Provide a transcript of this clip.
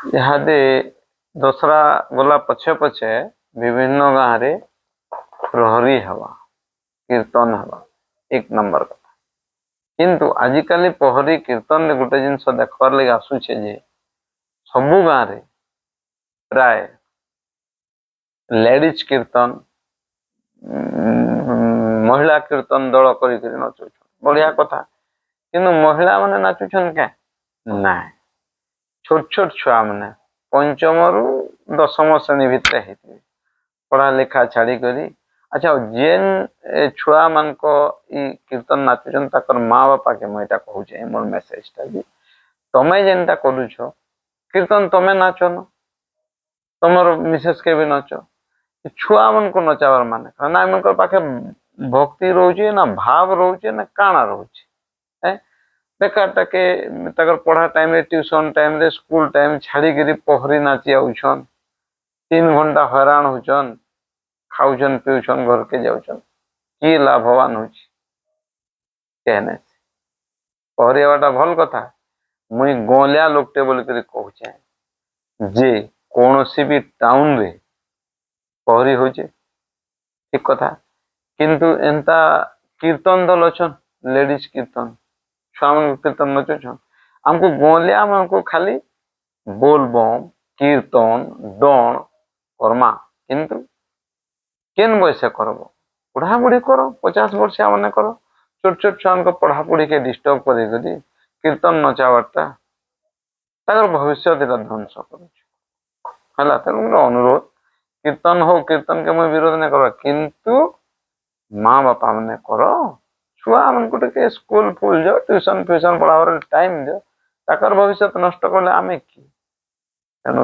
ଇହାଦେ ଦଶରା ଗଲା ପଛେ ପଛେ ବିଭିନ୍ନ ଗାଁରେ ପ୍ରହରୀ ହେବା, କୀର୍ତ୍ତନ ହେବା, ଏକ ନମ୍ବର କଥା। କିନ୍ତୁ ଆଜିକାଲି ପ୍ରହରୀ କୀର୍ତ୍ତନରେ ଗୋଟେ ଜିନିଷ ଦେଖବାର ଲାଗି ଆସୁଛେ ଯେ ସବୁ ଗାଁରେ ପ୍ରାୟ ଲେଡିଜ କୀର୍ତ୍ତନ, ମହିଳା କୀର୍ତ୍ତନ ଦଳ କରିକିରି ନଚୁଛନ୍, ବଢିଆ କଥା। କିନ୍ତୁ ମହିଳା ମାନେ ନାଚୁଛନ୍ କେଁ? ନାଇଁ, ଛୋଟ ଛୋଟ ଛୁଆ ମାନେ ପଞ୍ଚମରୁ ଦଶମ ଶ୍ରେଣୀ ଭିତରେ ହେଇଥିବେ, ପଢା ଲେଖା ଛାଡିକରି। ଆଚ୍ଛା, ଯେନ୍ ଛୁଆ ମାନଙ୍କ ଇ କୀର୍ତ୍ତନ ନାଚୁଛନ୍ ତାଙ୍କର ମା ବାପାକେ ମୁଁ ଏଇଟା କହୁଛେ, ମୋର ମେସେଜଟା ଯେ ତମେ ଯେନ୍ଟା କରୁଛ କୀର୍ତ୍ତନ ତମେ ନାଚନ, ତମର ମିସେସ କେ ବି ନଚ, ଛୁଆ ମାନଙ୍କୁ ନଚାବାର ମାନେ ନା ଏମାନଙ୍କର ପାଖେ ଭକ୍ତି ରହୁଛି ନା ଭାବ ରହୁଛି ନା କାଣା ରହୁଛି। ବେକାରଟାକେ ତାଙ୍କର ପଢା ଟାଇମରେ, ଟ୍ୟୁସନ ଟାଇମରେ, ସ୍କୁଲ ଟାଇମ ଛାଡିକିରି ପ୍ରହରୀ ନାଚି ଆଉଛନ୍, 3 ଘଣ୍ଟା ହଇରାଣ ହଉଛନ୍, ଖାଉଛନ୍ ପିଉଛନ୍, ଘରକେ ଯାଉଛନ୍, କି ଲାଭବାନ ହଉଛି? କେନେ ପ୍ରହରୀ ହେବାଟା ଭଲ କଥା। ମୁଇଁ ଗଁଲିଆ ଲୋକଟେ ବୋଲିକରି କହୁଛେ ଯେ କୌଣସି ବି ଟାଉନରେ ପ୍ରହରୀ ହଉଛେ, ଠିକ କଥା। କିନ୍ତୁ ଏନ୍ତା କୀର୍ତ୍ତନ ଦଲ ଅଛନ୍, ଲେଡିଜ କୀର୍ତ୍ତନ, ଛୁଆମାନଙ୍କୁ କୀର୍ତ୍ତନ ନଚୁଛନ୍। ଆମକୁ ଗଁଲିଆ ମାନଙ୍କୁ ଖାଲି ବୋଲବମ୍, କୀର୍ତ୍ତନ, ଡଣ କର୍ମା, କିନ୍ତୁ କେନ୍ ବୟସେ କରବ? ପଢାପଢି କର, 50 ବର୍ଷିଆ ମାନେ କର। ଛୋଟ ଛୋଟ ଛୁଆଙ୍କ ପଢାପଢିକେ ଡିଷ୍ଟର୍ବ କରିକରି କୀର୍ତ୍ତନ ନଚାବାରଟା ତାଙ୍କର ଭବିଷ୍ୟତ ଏଟା ଧ୍ୱଂସ କରୁଛି ହେଲା। ତେଣୁ ମୋର ଅନୁରୋଧ, କୀର୍ତ୍ତନ ହଉ, କୀର୍ତ୍ତନକେ ମୁଇଁ ବିରୋଧ ନାଇଁ କର, କିନ୍ତୁ ମା ବାପା ମାନେ କର, ଛୁଆ ମାନଙ୍କୁ ଟିକେ ସ୍କୁଲ ଫୁଲ ଯାଅ, ଟ୍ୟୁସନ ଫ୍ୟୁସନ ପଢାବାର ଟାଇମ ଦିଅ, ତାଙ୍କର ଭବିଷ୍ୟତ ନଷ୍ଟ କଲେ ଆମେ କି? ତେଣୁ